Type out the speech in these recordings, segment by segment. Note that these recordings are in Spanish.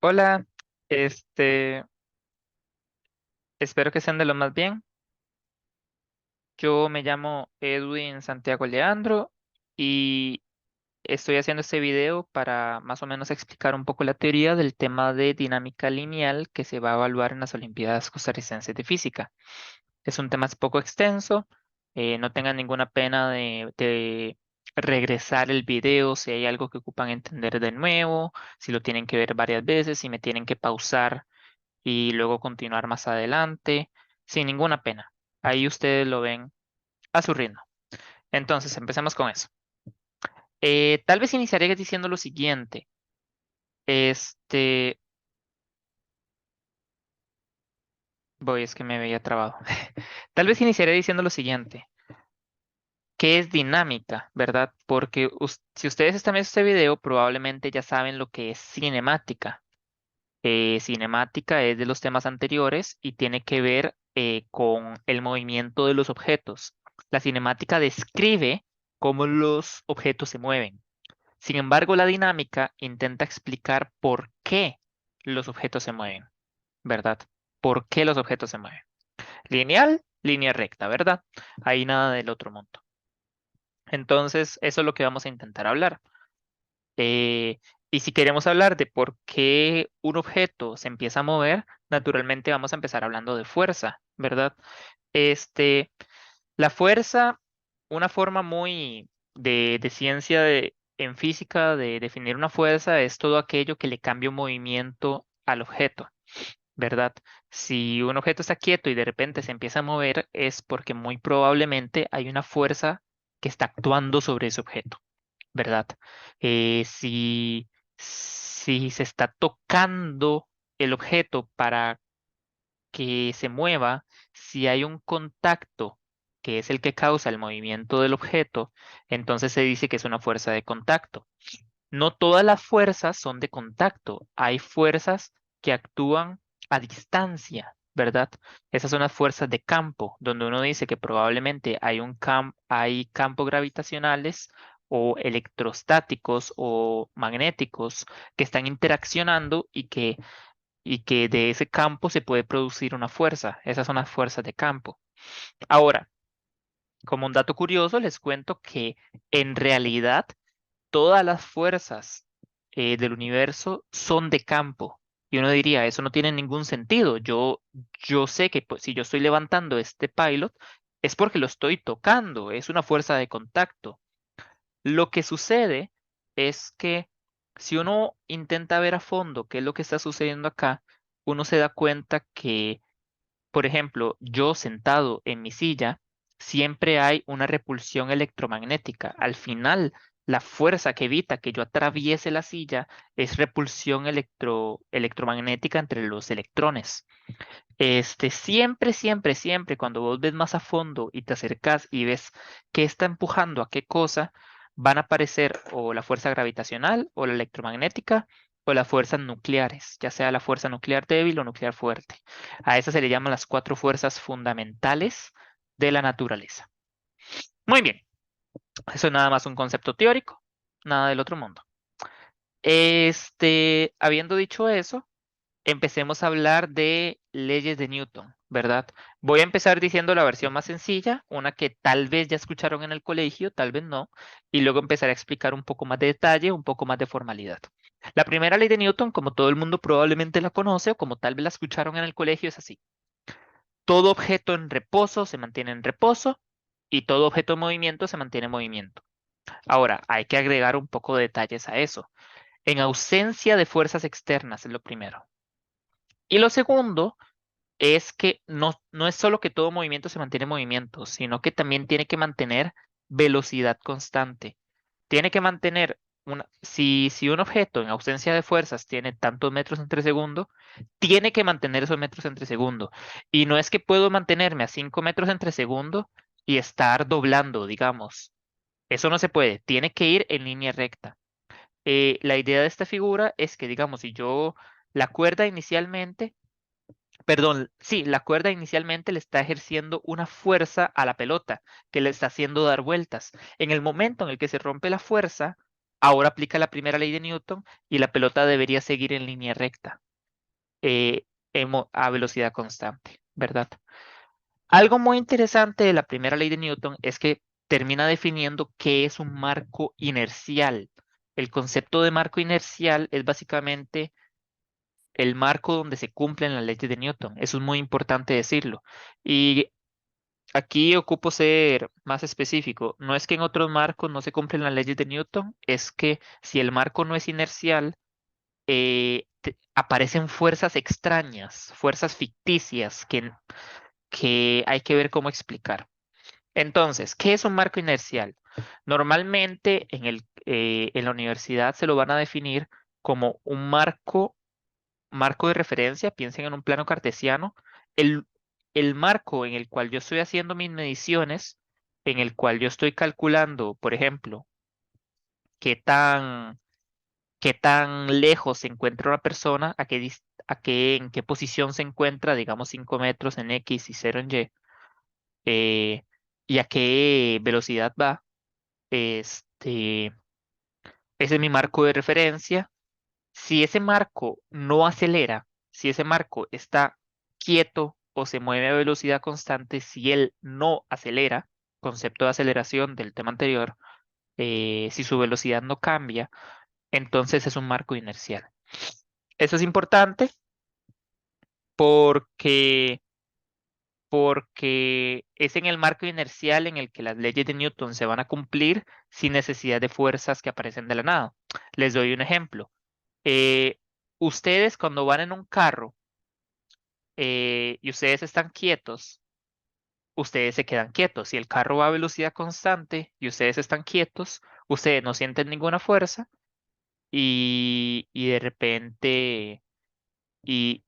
Hola, este, espero que sean de lo más bien. Yo me llamo Edwin Santiago Leandro y estoy haciendo este video para más o menos explicar un poco la teoría del tema de dinámica lineal que se va a evaluar en las Olimpiadas Costarricenses de Física. Es un tema poco extenso, no tengan ninguna pena de regresar el video si hay algo que ocupan entender de nuevo, si lo tienen que ver varias veces, si me tienen que pausar y luego continuar más adelante, sin ninguna pena. Ahí ustedes lo ven a su ritmo. Entonces, empecemos con eso. Tal vez iniciaré diciendo lo siguiente. Este, es que me veía trabado. Tal vez iniciaré diciendo lo siguiente. ¿Qué es dinámica, verdad? Porque si ustedes están viendo este video, probablemente ya saben lo que es cinemática. Cinemática es de los temas anteriores y tiene que ver con el movimiento de los objetos. La cinemática describe cómo los objetos se mueven. Sin embargo, la dinámica intenta explicar por qué los objetos se mueven, ¿verdad? ¿Por qué los objetos se mueven? Lineal, línea recta, ¿verdad? Ahí nada del otro mundo. Entonces, eso es lo que vamos a intentar hablar. Eh, y si queremos hablar de por qué un objeto se empieza a mover, naturalmente vamos a empezar hablando de fuerza, ¿verdad? Este, la fuerza, una forma muy de ciencia en física de definir una fuerza es todo aquello que le cambia un movimiento al objeto, ¿verdad? Si un objeto está quieto y de repente se empieza a mover, es porque muy probablemente hay una fuerza que está actuando sobre ese objeto. ¿Verdad? Si se está tocando el objeto para que se mueva, si hay un contacto que es el que causa el movimiento del objeto, entonces se dice que es una fuerza de contacto. No todas las fuerzas son de contacto, hay fuerzas que actúan a distancia, ¿verdad? Esas son las fuerzas de campo, donde uno dice que probablemente hay campos gravitacionales o electrostáticos o magnéticos que están interaccionando y que de ese campo se puede producir una fuerza. Esas son las fuerzas de campo. Ahora, como un dato curioso, les cuento que en realidad todas las fuerzas del universo son de campo. Y uno diría, eso no tiene ningún sentido. Yo sé que pues, si yo estoy levantando este pilot, es porque lo estoy tocando, es una fuerza de contacto. Lo que sucede es que si uno intenta ver a fondo qué es lo que está sucediendo acá, uno se da cuenta que por ejemplo, yo sentado en mi silla, siempre hay una repulsión electromagnética. Al final, la fuerza que evita que yo atraviese la silla es repulsión electromagnética entre los electrones. Siempre, siempre, siempre, cuando vos ves más a fondo y te acercas y ves qué está empujando a qué cosa, van a aparecer o la fuerza gravitacional o la electromagnética o las fuerzas nucleares, ya sea la fuerza nuclear débil o nuclear fuerte. A esas se le llaman las cuatro fuerzas fundamentales de la naturaleza. Muy bien, eso es nada más un concepto teórico, nada del otro mundo. Habiendo dicho eso, empecemos a hablar de leyes de Newton, ¿verdad? Voy a empezar diciendo la versión más sencilla, una que tal vez ya escucharon en el colegio, tal vez no, y luego empezar a explicar un poco más de detalle, un poco más de formalidad. La primera ley de Newton, como todo el mundo probablemente la conoce o como tal vez la escucharon en el colegio, es así. Todo objeto en reposo se mantiene en reposo y todo objeto en movimiento se mantiene en movimiento. Ahora, hay que agregar un poco de detalles a eso. En ausencia de fuerzas externas es lo primero. Y lo segundo es que no es solo que todo movimiento se mantiene en movimiento, sino que también tiene que mantener velocidad constante. Tiene que mantener si un objeto en ausencia de fuerzas tiene tantos metros entre segundo, tiene que mantener esos metros entre segundo. Y no es que puedo mantenerme a 5 metros entre segundo y estar doblando, digamos. Eso no se puede. Tiene que ir en línea recta. La idea de esta figura es que, digamos, si yo la cuerda inicialmente Perdón, sí, la cuerda inicialmente le está ejerciendo una fuerza a la pelota que le está haciendo dar vueltas. En el momento en el que se rompe la fuerza, Ahora aplica la primera ley de Newton y la pelota debería seguir en línea recta, eh, a velocidad constante, ¿verdad? Algo muy interesante de la primera ley de Newton es que termina definiendo qué es un marco inercial. El concepto de marco inercial es básicamente el marco donde se cumplen las leyes de Newton. Eso es muy importante decirlo. Y aquí ocupo ser más específico. No es que en otros marcos no se cumplen las leyes de Newton, es que si el marco no es inercial, aparecen fuerzas extrañas, fuerzas ficticias que hay que ver cómo explicar. Entonces, ¿qué es un marco inercial? Normalmente en la universidad se lo van a definir como un marco de referencia, piensen en un plano cartesiano, el, el marco en el cual yo estoy haciendo mis mediciones, en el cual yo estoy calculando, por ejemplo, qué tan, qué tan lejos se encuentra una persona, en qué posición se encuentra, digamos 5 metros en X y 0 en Y, eh, y a qué velocidad va. Este, ese es mi marco de referencia. Si ese marco no acelera, si ese marco está quieto o se mueve a velocidad constante, si él no acelera, concepto de aceleración del tema anterior, si su velocidad no cambia, entonces es un marco inercial. Eso es importante porque, porque es en el marco inercial en el que las leyes de Newton se van a cumplir sin necesidad de fuerzas que aparecen de la nada. Les doy un ejemplo. Eh, Ustedes cuando van en un carro, y ustedes están quietos, ustedes se quedan quietos. Si el carro va a velocidad constante y ustedes están quietos, ustedes no sienten ninguna fuerza y de repente y,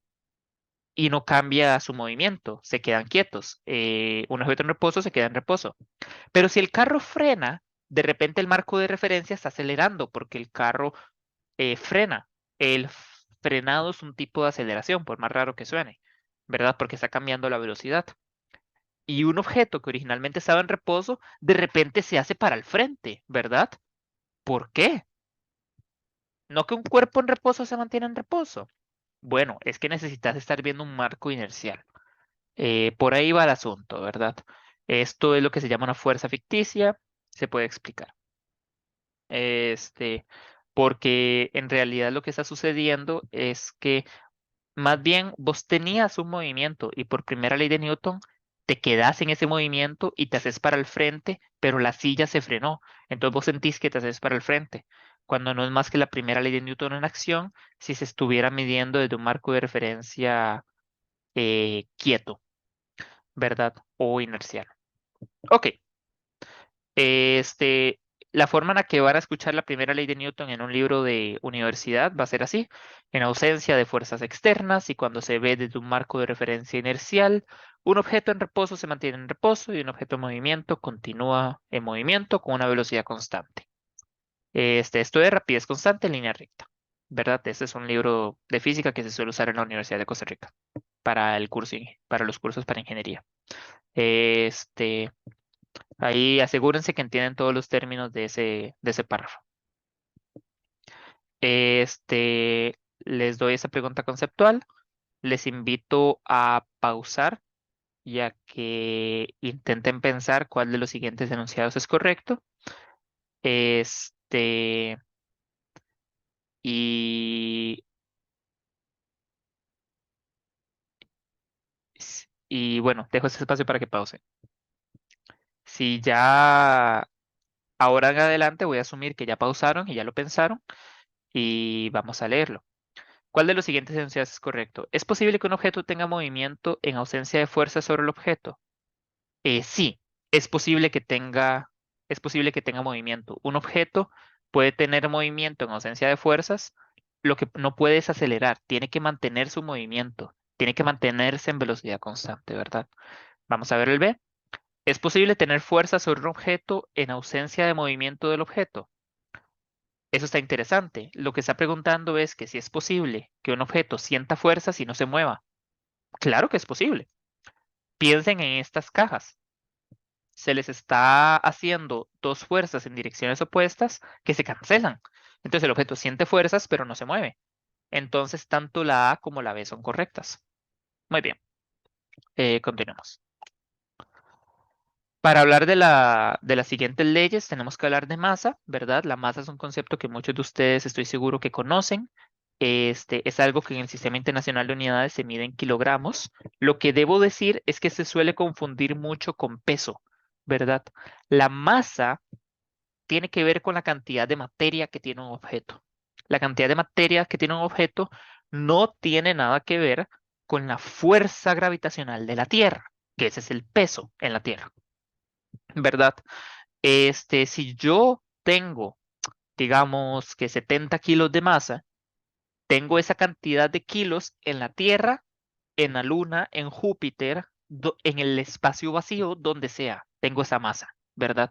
y no cambia su movimiento, se quedan quietos. Un objeto en reposo se queda en reposo. Pero si el carro frena, de repente el marco de referencia está acelerando porque el carro frena. El frenado es un tipo de aceleración, por más raro que suene, ¿verdad? Porque está cambiando la velocidad. Y un objeto que originalmente estaba en reposo, de repente se hace para el frente, ¿verdad? ¿Por qué? No que un cuerpo en reposo se mantiene en reposo. Bueno, es que necesitas estar viendo un marco inercial. Por ahí va el asunto, ¿verdad? Esto es lo que se llama una fuerza ficticia, se puede explicar. Este, porque en realidad lo que está sucediendo es que más bien, vos tenías un movimiento y por primera ley de Newton te quedás en ese movimiento y te haces para el frente, pero la silla se frenó. Entonces vos sentís que te haces para el frente, cuando no es más que la primera ley de Newton en acción si se estuviera midiendo desde un marco de referencia quieto, ¿verdad? O inercial. Ok, este, la forma en la que van a escuchar la primera ley de Newton en un libro de universidad va a ser así. En ausencia de fuerzas externas y cuando se ve desde un marco de referencia inercial, un objeto en reposo se mantiene en reposo y un objeto en movimiento continúa en movimiento con una velocidad constante. Esto de rapidez constante en línea recta, ¿verdad? Este es un libro de física que se suele usar en la Universidad de Costa Rica para para los cursos para ingeniería. Este, Ahí asegúrense que entienden todos los términos de ese párrafo. Les doy esa pregunta conceptual. Les invito a pausar y a que intenten pensar cuál de los siguientes enunciados es correcto. Este, y, y bueno, dejo ese espacio para que pausen. Si ya ahora en adelante voy a asumir que ya pausaron y ya lo pensaron y vamos a leerlo. ¿Cuál de los siguientes enunciados es correcto? ¿Es posible que un objeto tenga movimiento en ausencia de fuerza sobre el objeto? Sí, es posible que tenga movimiento. Un objeto puede tener movimiento en ausencia de fuerzas. Lo que no puede es acelerar, tiene que mantener su movimiento, tiene que mantenerse en velocidad constante, ¿verdad? Vamos a ver el B. ¿Es posible tener fuerza sobre un objeto en ausencia de movimiento del objeto? Eso está interesante. Lo que está preguntando es que si es posible que un objeto sienta fuerza si no se mueva. Claro que es posible. Piensen en estas cajas. se les está haciendo dos fuerzas en direcciones opuestas que se cancelan. Entonces el objeto siente fuerzas, pero no se mueve. Entonces tanto la A como la B son correctas. Muy bien, continuemos. Para hablar de las siguientes leyes, tenemos que hablar de masa, ¿verdad? La masa es un concepto que muchos de ustedes estoy seguro que conocen. Es algo que en el Sistema Internacional de Unidades se mide en kilogramos. Lo que debo decir es que se suele confundir mucho con peso, ¿verdad? La masa tiene que ver con la cantidad de materia que tiene un objeto. La cantidad de materia que tiene un objeto no tiene nada que ver con la fuerza gravitacional de la Tierra, que ese es el peso en la Tierra, ¿verdad? Si yo tengo, digamos que 70 kilos de masa, tengo esa cantidad de kilos en la Tierra, en la Luna, en Júpiter, en el espacio vacío, donde sea, tengo esa masa, ¿verdad?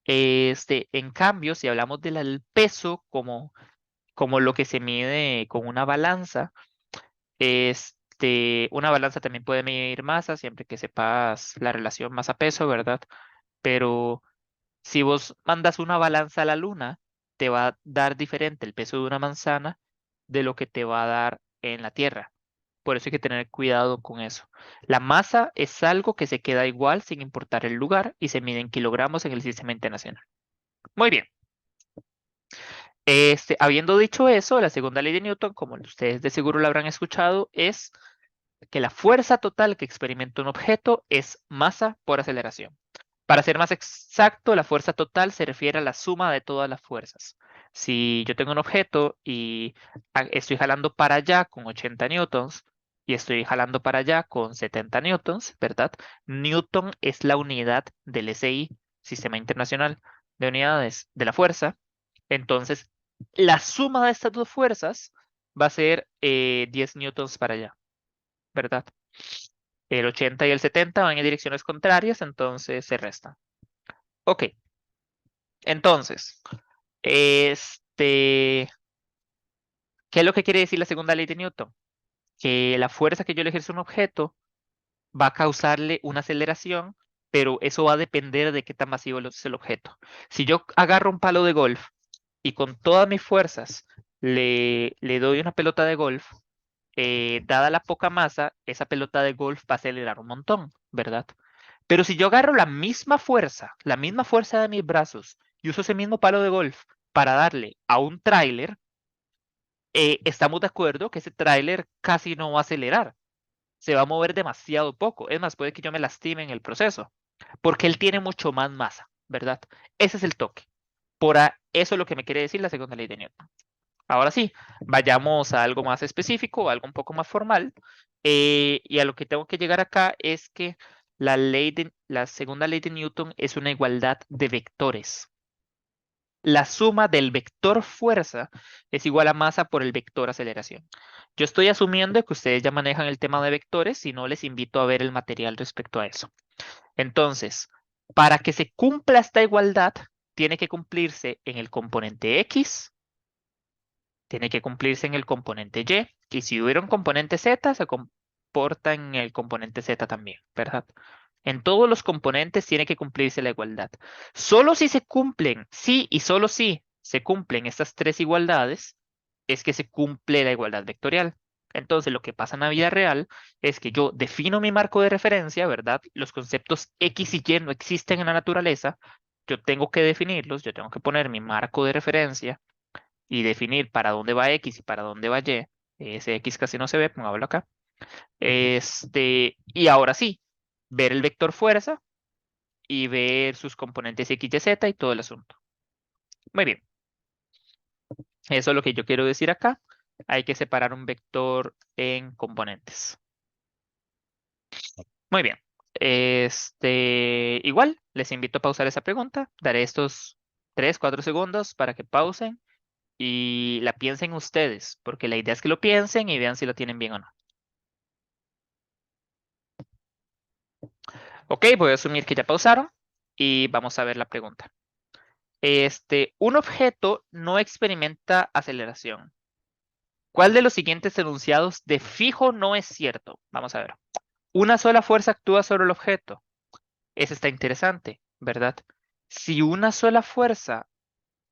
En cambio, si hablamos del peso como lo que se mide con una balanza, una balanza también puede medir masa, siempre que sepas la relación masa-peso, ¿verdad? Pero si vos mandas una balanza a la luna, te va a dar diferente el peso de una manzana de lo que te va a dar en la Tierra. Por eso hay que tener cuidado con eso. La masa es algo que se queda igual sin importar el lugar y se mide en kilogramos en el sistema internacional. Muy bien. Habiendo dicho eso, la segunda ley de Newton, como ustedes de seguro lo habrán escuchado, es que la fuerza total que experimenta un objeto es masa por aceleración. Para ser más exacto, la fuerza total se refiere a la suma de todas las fuerzas. Si yo tengo un objeto y estoy jalando para allá con 80 newtons y estoy jalando para allá con 70 newtons, ¿verdad? Newton es la unidad del SI, Sistema Internacional de Unidades de la Fuerza. Entonces, la suma de estas dos fuerzas va a ser 10 newtons para allá, ¿verdad? El 80 y el 70 van en direcciones contrarias, entonces se restan. Ok, entonces, ¿qué es lo que quiere decir la segunda ley de Newton? Que la fuerza que yo le ejerzo a un objeto va a causarle una aceleración, pero eso va a depender de qué tan masivo es el objeto. Si yo agarro un palo de golf y con todas mis fuerzas le doy una pelota de golf, dada la poca masa, esa pelota de golf va a acelerar un montón, ¿verdad? Pero si yo agarro la misma fuerza de mis brazos y uso ese mismo palo de golf para darle a un tráiler, estamos de acuerdo que ese tráiler casi no va a acelerar, se va a mover demasiado poco. Es más, puede que yo me lastime en el proceso, porque él tiene mucho más masa, ¿verdad? Ese es el toque. Eso es lo que me quiere decir la segunda ley de Newton. Ahora sí, vayamos a algo más específico, algo un poco más formal. Y a lo que tengo que llegar acá es que la segunda ley de Newton es una igualdad de vectores. La suma del vector fuerza es igual a masa por el vector aceleración. Yo estoy asumiendo que ustedes ya manejan el tema de vectores, si no les invito a ver el material respecto a eso. Entonces, para que se cumpla esta igualdad, tiene que cumplirse en el componente X, tiene que cumplirse en el componente Y, y si hubiera un componente Z, se comporta en el componente Z también, ¿verdad? En todos los componentes tiene que cumplirse la igualdad. Solo si se cumplen, sí y solo si se cumplen estas tres igualdades, es que se cumple la igualdad vectorial. Entonces, lo que pasa en la vida real es que yo defino mi marco de referencia, ¿verdad? Los conceptos X y Y no existen en la naturaleza. Yo tengo que definirlos, yo tengo que poner mi marco de referencia y definir para dónde va X y para dónde va Y. Ese X casi no se ve, pongámoslo acá. Y ahora sí, ver el vector fuerza y ver sus componentes X, Y, Z y todo el asunto. Muy bien, eso es lo que yo quiero decir acá. Hay que separar un vector en componentes. Muy bien. Igual, les invito a pausar esa pregunta. Daré estos 3, 4 segundos para que pausen y la piensen ustedes, porque la idea es que lo piensen y vean si lo tienen bien o no. Ok, voy a asumir que ya pausaron y vamos a ver la pregunta. Un objeto no experimenta aceleración. ¿Cuál de los siguientes enunciados de fijo no es cierto? Vamos a ver. Una sola fuerza actúa sobre el objeto. Ese está interesante, ¿verdad? Si una sola fuerza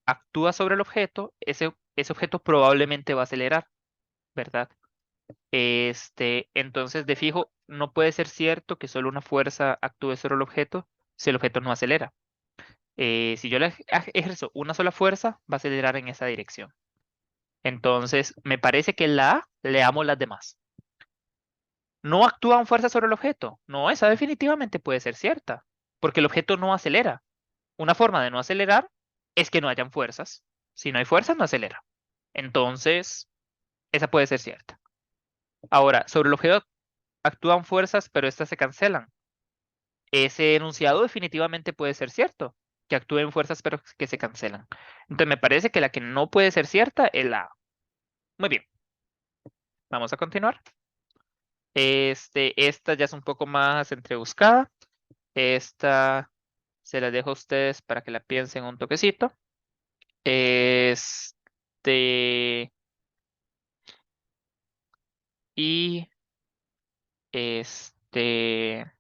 actúa sobre el objeto, ese objeto probablemente va a acelerar, ¿verdad? Entonces, de fijo, no puede ser cierto que solo una fuerza actúe sobre el objeto si el objeto no acelera. Si yo le ejerzo una sola fuerza, va a acelerar en esa dirección. Entonces, me parece que la A, leamos las demás. No actúan fuerza sobre el objeto. No, esa definitivamente puede ser cierta, porque el objeto no acelera. Una forma de no acelerar es que no hayan fuerzas. Si no hay fuerzas, no acelera. Entonces, esa puede ser cierta. Ahora, sobre el objeto actúan fuerzas, pero estas se cancelan. Ese enunciado definitivamente puede ser cierto, que actúen fuerzas, pero que se cancelan. Entonces, me parece que la que no puede ser cierta es la A. Muy bien, vamos a continuar. Esta ya es un poco más entrebuscada. Esta se la dejo a ustedes para que la piensen un toquecito. Este, y este,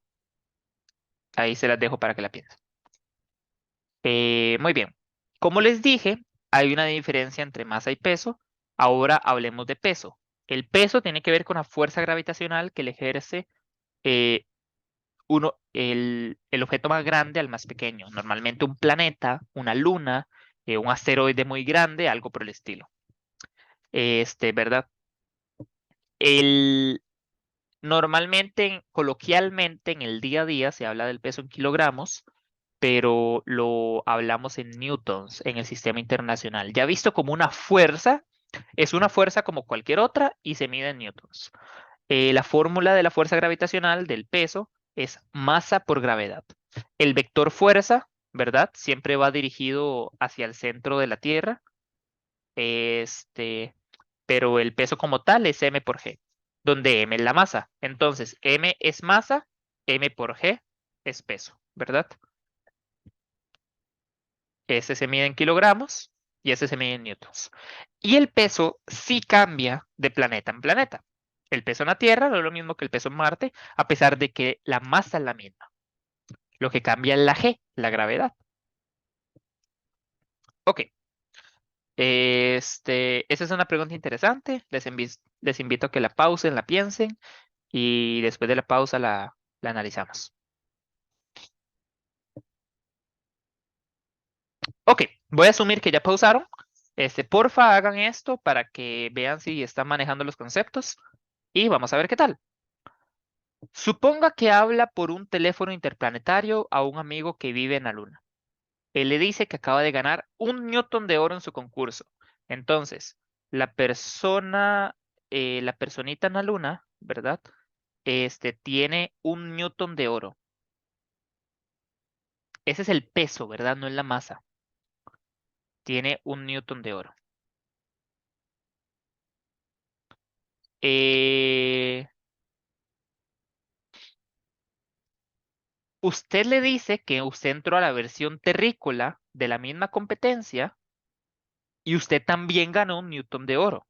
ahí se las dejo para que la piensen. Muy bien. Como les dije, hay una diferencia entre masa y peso. Ahora hablemos de peso. El peso tiene que ver con la fuerza gravitacional que le ejerce eh, el objeto más grande al más pequeño. Normalmente un planeta, una luna, un asteroide muy grande, algo por el estilo. ¿Verdad? El, Normalmente, coloquialmente, en el día a día se habla del peso en kilogramos, pero lo hablamos en newtons en el sistema internacional. Ya visto como una fuerza, es una fuerza como cualquier otra y se mide en newtons. La fórmula de la fuerza gravitacional del peso es masa por gravedad. El vector fuerza, ¿verdad? Siempre va dirigido hacia el centro de la Tierra, este, pero el peso como tal es m por g, donde m es la masa. Entonces, m es masa, m por g es peso, ¿verdad? Ese se mide en kilogramos y ese se mide en newtons. Y el peso sí cambia de planeta en planeta. El peso en la Tierra no es lo mismo que el peso en Marte, a pesar de que la masa es la misma. Lo que cambia es la g, la gravedad. Ok. Esa es una pregunta interesante. Les invito a que la pausen, la piensen y después de la pausa la analizamos. Ok, voy a asumir que ya pausaron. Porfa, hagan esto para que vean si están manejando los conceptos y vamos a ver qué tal. Suponga que habla por un teléfono interplanetario a un amigo que vive en la Luna. Él le dice que acaba de ganar 1 Newton de oro en su concurso. Entonces, la personita en la Luna, ¿verdad? Tiene 1 Newton de oro. Ese es el peso, ¿verdad? No es la masa. Tiene 1 Newton de oro. Eh, Usted le dice que usted entró a la versión terrícola de la misma competencia y usted también ganó 1 Newton de oro.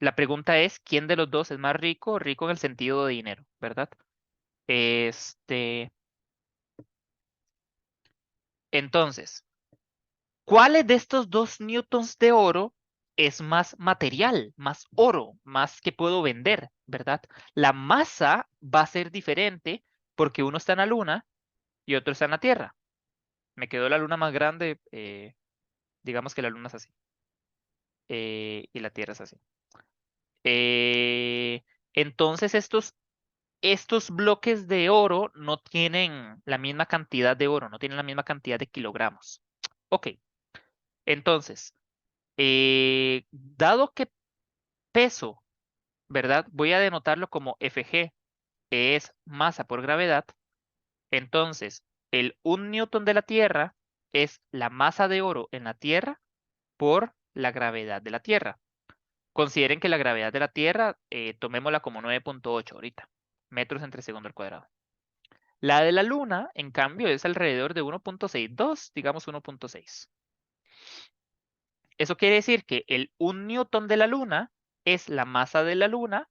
La pregunta es, ¿quién de los dos es más rico? Rico en el sentido de dinero, ¿verdad? Este, entonces, ¿cuáles de estos 2 Newtons de oro es más material, más oro, más que puedo vender, ¿verdad? La masa va a ser diferente porque uno está en la Luna y otro está en la Tierra. Me quedó la Luna más grande, digamos que la Luna es así, y la Tierra es así. Eh, entonces, estos bloques de oro no tienen la misma cantidad de oro, no tienen la misma cantidad de kilogramos. Ok, entonces, dado que peso, ¿verdad? Voy a denotarlo como Fg, que es masa por gravedad. Entonces, el 1 Newton de la Tierra es la masa de oro en la Tierra por la gravedad de la Tierra. Consideren que la gravedad de la Tierra, tomémosla como 9.8 ahorita, metros entre segundo al cuadrado. La de la Luna, en cambio, es alrededor de 1.62, digamos 1.6. Eso quiere decir que el 1 Newton de la Luna es la masa de la Luna,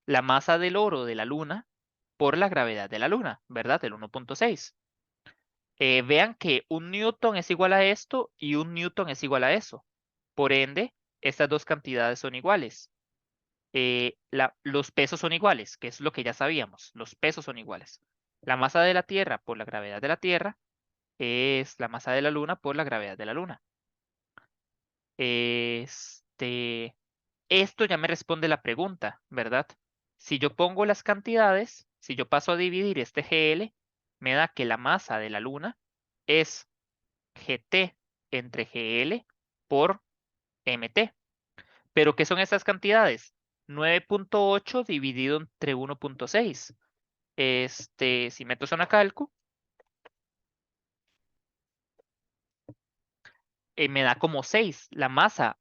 la masa del oro de la Luna, por la gravedad de la Luna, ¿verdad? El 1.6. Vean que un newton es igual a esto y un newton es igual a eso. Por ende, estas dos cantidades son iguales. Los pesos son iguales, que es lo que ya sabíamos. Los pesos son iguales. La masa de la Tierra por la gravedad de la Tierra es la masa de la Luna por la gravedad de la Luna. Este, Esto ya me responde la pregunta, ¿verdad? Si yo pongo las cantidades, si yo paso a dividir este GL, me da que la masa de la Luna es GT entre GL por MT. ¿Pero qué son estas cantidades? 9.8 dividido entre 1.6. Si meto zona calco, me da como 6. La masa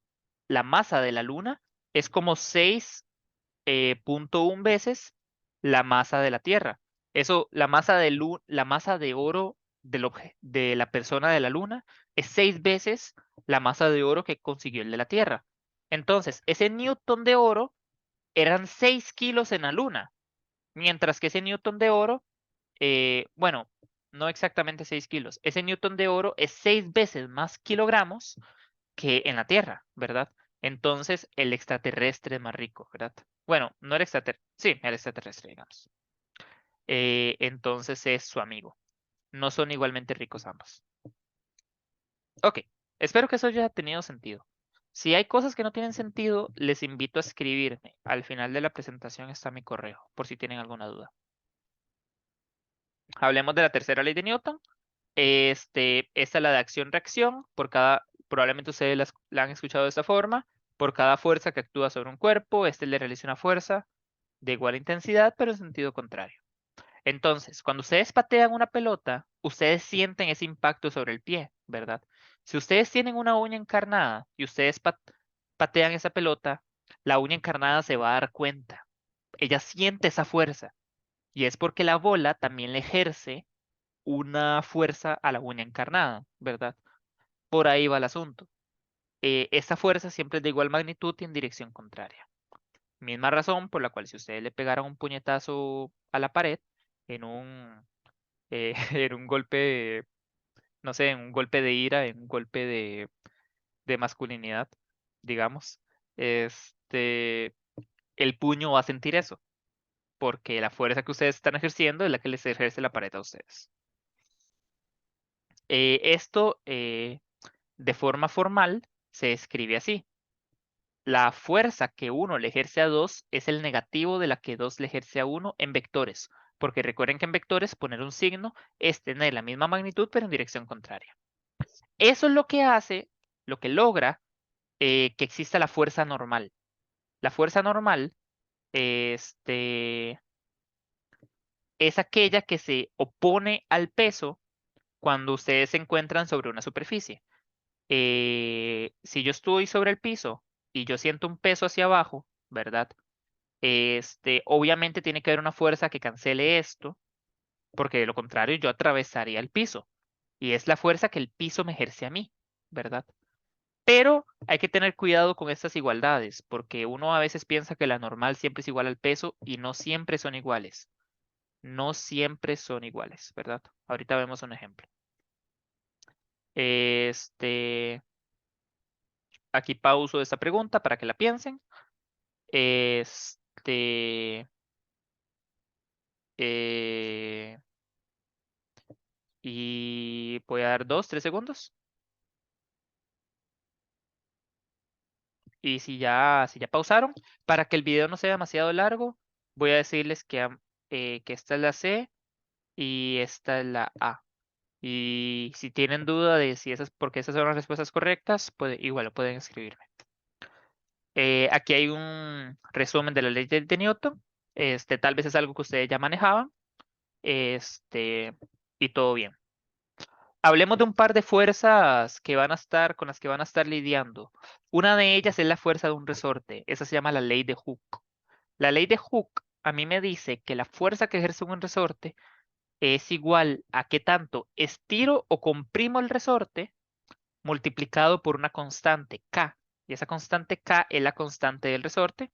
de la Luna es como 6.1 veces la masa de la Tierra. Eso, la masa de oro de la persona de la Luna es 6 veces la masa de oro que consiguió el de la Tierra. Entonces, ese newton de oro eran 6 kilos en la Luna, mientras que ese newton de oro, bueno, no exactamente 6 kilos, ese newton de oro es 6 veces más kilogramos que en la Tierra, ¿verdad? Entonces, el extraterrestre es más rico, ¿verdad? Bueno, no el extraterrestre, sí, el extraterrestre, digamos. Entonces es su amigo. No son igualmente ricos ambos. Ok, espero que eso haya tenido sentido. Si hay cosas que no tienen sentido, les invito a escribirme. Al final de la presentación está mi correo, por si tienen alguna duda. Hablemos de la tercera ley de Newton. Esta es la de acción-reacción. Probablemente ustedes la han escuchado de esta forma. Por cada fuerza que actúa sobre un cuerpo, este le realiza una fuerza de igual intensidad, pero en sentido contrario. Entonces, cuando ustedes patean una pelota, ustedes sienten ese impacto sobre el pie, ¿verdad? Si ustedes tienen una uña encarnada y ustedes patean esa pelota, la uña encarnada se va a dar cuenta. Ella siente esa fuerza y es porque la bola también le ejerce una fuerza a la uña encarnada, ¿verdad? Por ahí va el asunto. Esta fuerza siempre es de igual magnitud y en dirección contraria. Misma razón por la cual si ustedes le pegaran un puñetazo a la pared en en un golpe, no sé, en un golpe de ira, en un golpe de masculinidad, digamos, el puño va a sentir eso, porque la fuerza que ustedes están ejerciendo es la que les ejerce la pared a ustedes. Esto, de forma formal, se escribe así. La fuerza que uno le ejerce a 2 es el negativo de la que 2 le ejerce a uno en vectores, porque recuerden que en vectores poner un signo es tener la misma magnitud pero en dirección contraria. Eso es lo que hace, lo que logra que exista la fuerza normal. La fuerza normal este, es aquella que se opone al peso cuando ustedes se encuentran sobre una superficie. Si yo estoy sobre el piso y yo siento un peso hacia abajo, ¿verdad? Obviamente tiene que haber una fuerza que cancele esto, porque de lo contrario yo atravesaría el piso. Y es la fuerza que el piso me ejerce a mí, ¿verdad? Pero hay que tener cuidado con estas igualdades, porque uno a veces piensa que la normal siempre es igual al peso y no siempre son iguales. No siempre son iguales, ¿verdad? Ahorita vemos un ejemplo. Este, Aquí pauso esta pregunta para que la piensen. Este, eh, y voy a dar 2, 3 segundos. Y si ya pausaron, para que el video no sea demasiado largo, voy a decirles que esta es la C y esta es la A. Y si tienen duda de si esas, porque esas son las respuestas correctas, igual lo pueden escribirme. Aquí hay un resumen de la ley de Newton. Tal vez es algo que ustedes ya manejaban. Este, y todo bien. Hablemos de un par de fuerzas con las que van a estar lidiando. Una de ellas es la fuerza de un resorte. Esa se llama la ley de Hooke. La ley de Hooke a mí me dice que la fuerza que ejerce un resorte es igual a qué tanto estiro o comprimo el resorte multiplicado por una constante K. Y esa constante K es la constante del resorte.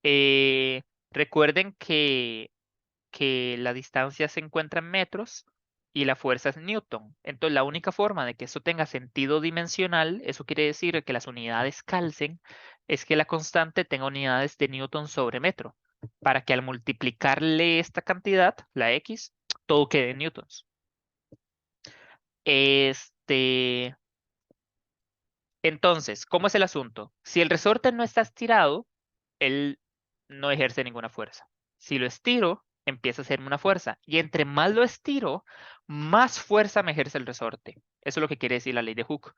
Eh, Recuerden que que la distancia se encuentra en metros y la fuerza es newton. Entonces, la única forma de que eso tenga sentido dimensional, eso quiere decir que las unidades calcen, es que la constante tenga unidades de newton sobre metro, para que al multiplicarle esta cantidad, la x, todo quede en newtons. Este, entonces, ¿cómo es el asunto? Si el resorte no está estirado, él no ejerce ninguna fuerza. Si lo estiro, empieza a hacerme una fuerza. Y entre más lo estiro, más fuerza me ejerce el resorte. Eso es lo que quiere decir la ley de Hooke.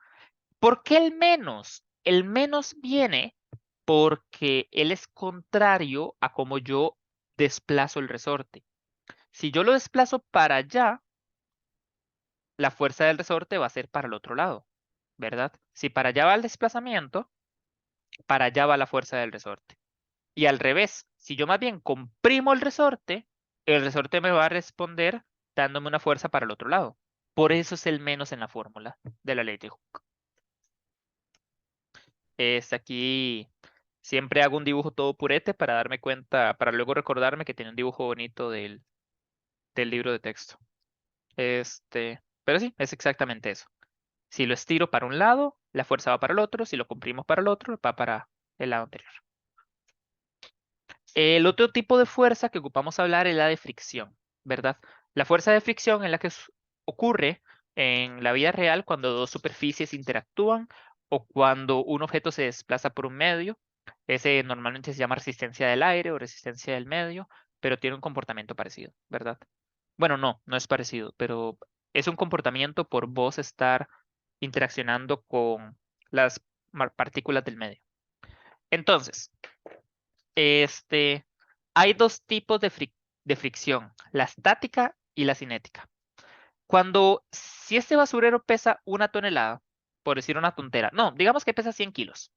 ¿Por qué el menos? El menos viene porque él es contrario a cómo yo desplazo el resorte. Si yo lo desplazo para allá, la fuerza del resorte va a ser para el otro lado, ¿verdad? Si para allá va el desplazamiento, para allá va la fuerza del resorte. Y al revés, si yo más bien comprimo el resorte me va a responder dándome una fuerza para el otro lado. Por eso es el menos en la fórmula de la ley de Hooke. Aquí siempre hago un dibujo todo purete para darme cuenta, para luego recordarme que tiene un dibujo bonito del libro de texto. Pero sí, es exactamente eso. Si lo estiro para un lado, la fuerza va para el otro. Si lo comprimo para el otro, va para el lado anterior. El otro tipo de fuerza que ocupamos hablar es la de fricción, ¿verdad? La fuerza de fricción es la que ocurre en la vida real cuando dos superficies interactúan o cuando un objeto se desplaza por un medio. Ese normalmente se llama resistencia del aire o resistencia del medio, pero tiene un comportamiento parecido, ¿verdad? Bueno, no es parecido, pero es un comportamiento por vos estar interaccionando con las partículas del medio. Entonces, este, hay dos tipos de fricción, la estática y la cinética. Si este basurero pesa 1 tonelada, por decir una tontera, no, digamos que pesa 100 kilos,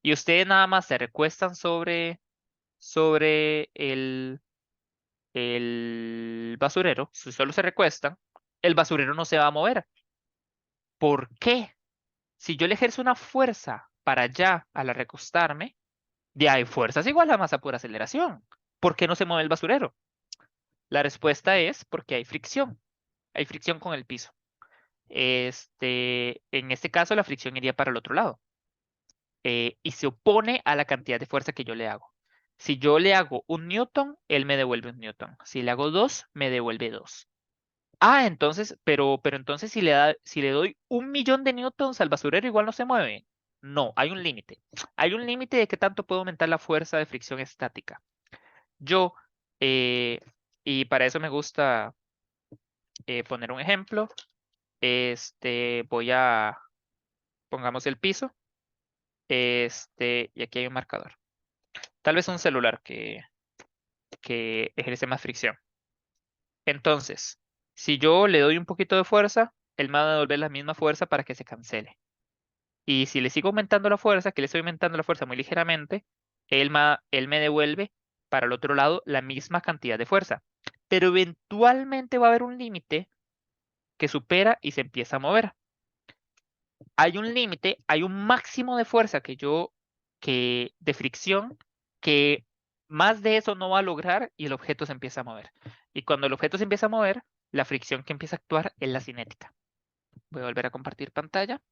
y ustedes nada más se recuestan sobre el basurero, si solo se recuestan, el basurero no se va a mover. ¿Por qué? Si yo le ejerzo una fuerza para allá al recostarme, de hay fuerzas igual a masa por aceleración. ¿Por qué no se mueve el basurero? La respuesta es porque hay fricción con el piso. En este caso, la fricción iría para el otro lado y se opone a la cantidad de fuerza que yo le hago. Si yo le hago 1 newton, él me devuelve 1 newton. Si le hago 2, me devuelve 2. Ah, entonces, pero entonces si le doy 1 millón de newtons al basurero, igual no se mueve. No, hay un límite. Hay un límite de qué tanto puedo aumentar la fuerza de fricción estática. Yo, eh, y para eso me gusta poner un ejemplo. Pongamos el piso. Y aquí hay un marcador. Tal vez un celular que ejerce más fricción. Entonces, si yo le doy un poquito de fuerza, él me va a devolver la misma fuerza para que se cancele. Y si le sigo aumentando la fuerza, que le estoy aumentando la fuerza muy ligeramente, él me devuelve para el otro lado la misma cantidad de fuerza. Pero eventualmente va a haber un límite que supera y se empieza a mover. Hay un límite, hay un máximo de fuerza de fricción, que más de eso no va a lograr y el objeto se empieza a mover. Y cuando el objeto se empieza a mover, la fricción que empieza a actuar es la cinética. Voy a volver a compartir pantalla.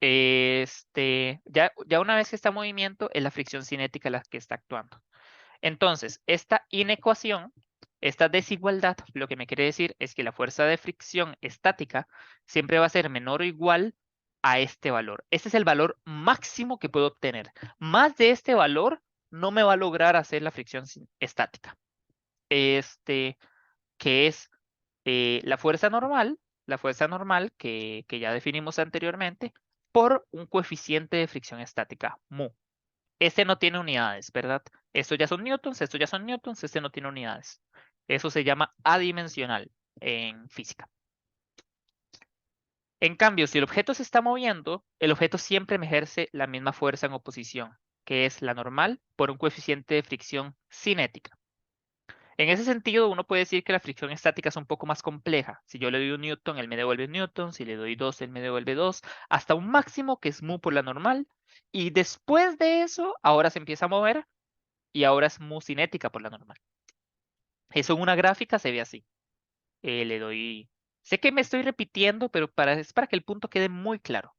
Ya una vez que está en movimiento, es la fricción cinética la que está actuando. Entonces, esta inecuación, esta desigualdad, lo que me quiere decir es que la fuerza de fricción estática siempre va a ser menor o igual a este valor. Este es el valor máximo que puedo obtener. Más de este valor no me va a lograr hacer la fricción estática. Que es la fuerza normal que ya definimos anteriormente, por un coeficiente de fricción estática, mu. Este no tiene unidades, ¿verdad? Estos ya son newtons, estos ya son newtons, este no tiene unidades. Eso se llama adimensional en física. En cambio, si el objeto se está moviendo, el objeto siempre me ejerce la misma fuerza en oposición, que es la normal por un coeficiente de fricción cinética. En ese sentido, uno puede decir que la fricción estática es un poco más compleja. Si yo le doy 1 newton, él me devuelve 1 newton. Si le doy 2, él me devuelve 2, hasta un máximo que es mu por la normal. Y después de eso, ahora se empieza a mover y ahora es mu cinética por la normal. Eso en una gráfica se ve así. Le doy... Sé que me estoy repitiendo, pero es para que el punto quede muy claro.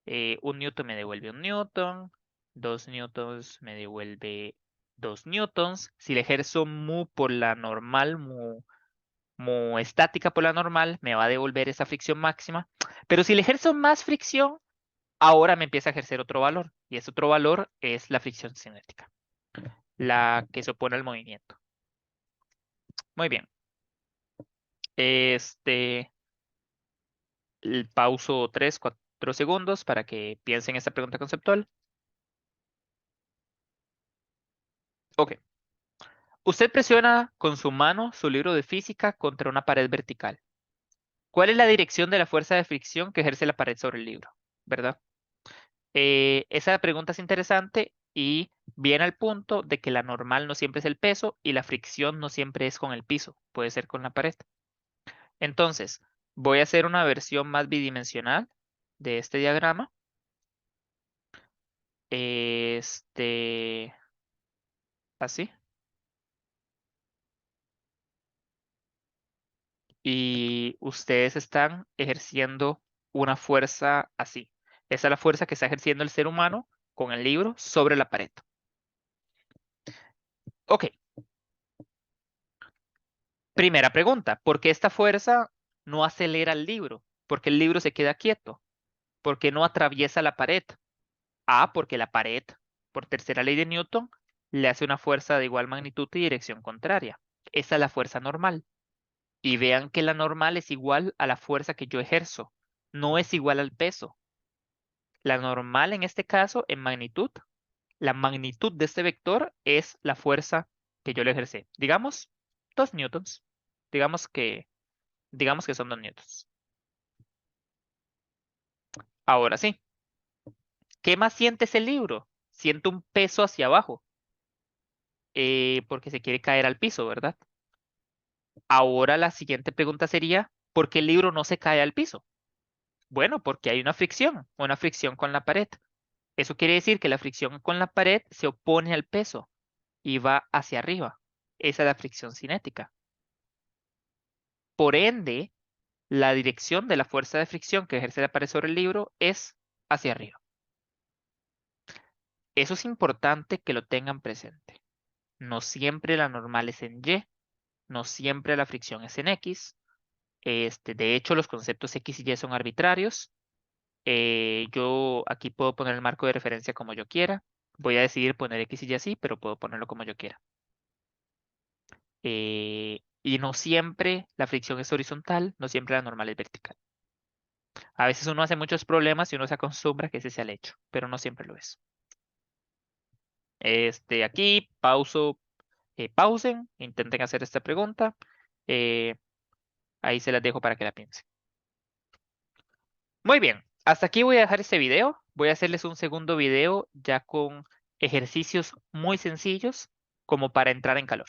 1 newton me devuelve 1 newton, 2 newtons me devuelve 2 newtons. Si le ejerzo mu por la normal, mu estática por la normal, me va a devolver esa fricción máxima. Pero si le ejerzo más fricción, ahora me empieza a ejercer otro valor. Y ese otro valor es la fricción cinética, la que se opone al movimiento. Muy bien. Este, pauso 3, 4 segundos para que piensen esta pregunta conceptual. Ok. Usted presiona con su mano su libro de física contra una pared vertical. ¿Cuál es la dirección de la fuerza de fricción que ejerce la pared sobre el libro? ¿Verdad? Esa pregunta es interesante y viene al punto de que la normal no siempre es el peso y la fricción no siempre es con el piso, puede ser con la pared. Entonces, voy a hacer una versión más bidimensional de este diagrama. Así. Y ustedes están ejerciendo una fuerza así. Esa es la fuerza que está ejerciendo el ser humano con el libro sobre la pared. Ok, primera pregunta. ¿Por qué esta fuerza no acelera el libro? ¿Por qué el libro se queda quieto? ¿Por qué no atraviesa la pared? Porque la pared, por tercera ley de Newton, le hace una fuerza de igual magnitud y dirección contraria. Esa es la fuerza normal. Y vean que la normal es igual a la fuerza que yo ejerzo. No es igual al peso. La normal en este caso, en magnitud, la magnitud de este vector es la fuerza que yo le ejercí. Digamos, 2 newtons. Digamos que, digamos que son 2 newtons. Ahora sí, ¿qué más siente ese libro? Siente un peso hacia abajo, porque se quiere caer al piso, ¿verdad? Ahora la siguiente pregunta sería, ¿por qué el libro no se cae al piso? Bueno, porque hay una fricción con la pared. Eso quiere decir que la fricción con la pared se opone al peso y va hacia arriba. Esa es la fricción cinética. Por ende, la dirección de la fuerza de fricción que ejerce la pared sobre el libro es hacia arriba. Eso es importante que lo tengan presente. No siempre la normal es en Y, no siempre la fricción es en X. De hecho, los conceptos X y Y son arbitrarios. Yo aquí puedo poner el marco de referencia como yo quiera. Voy a decidir poner X y Y así, pero puedo ponerlo como yo quiera. Y no siempre la fricción es horizontal, no siempre la normal es vertical. A veces uno hace muchos problemas y uno se acostumbra a que ese sea el hecho, pero no siempre lo es. Aquí pausen, intenten hacer esta pregunta. Eh, Ahí se las dejo para que la piensen. Muy bien, hasta aquí voy a dejar este video. Voy a hacerles un segundo video ya con ejercicios muy sencillos como para entrar en calor.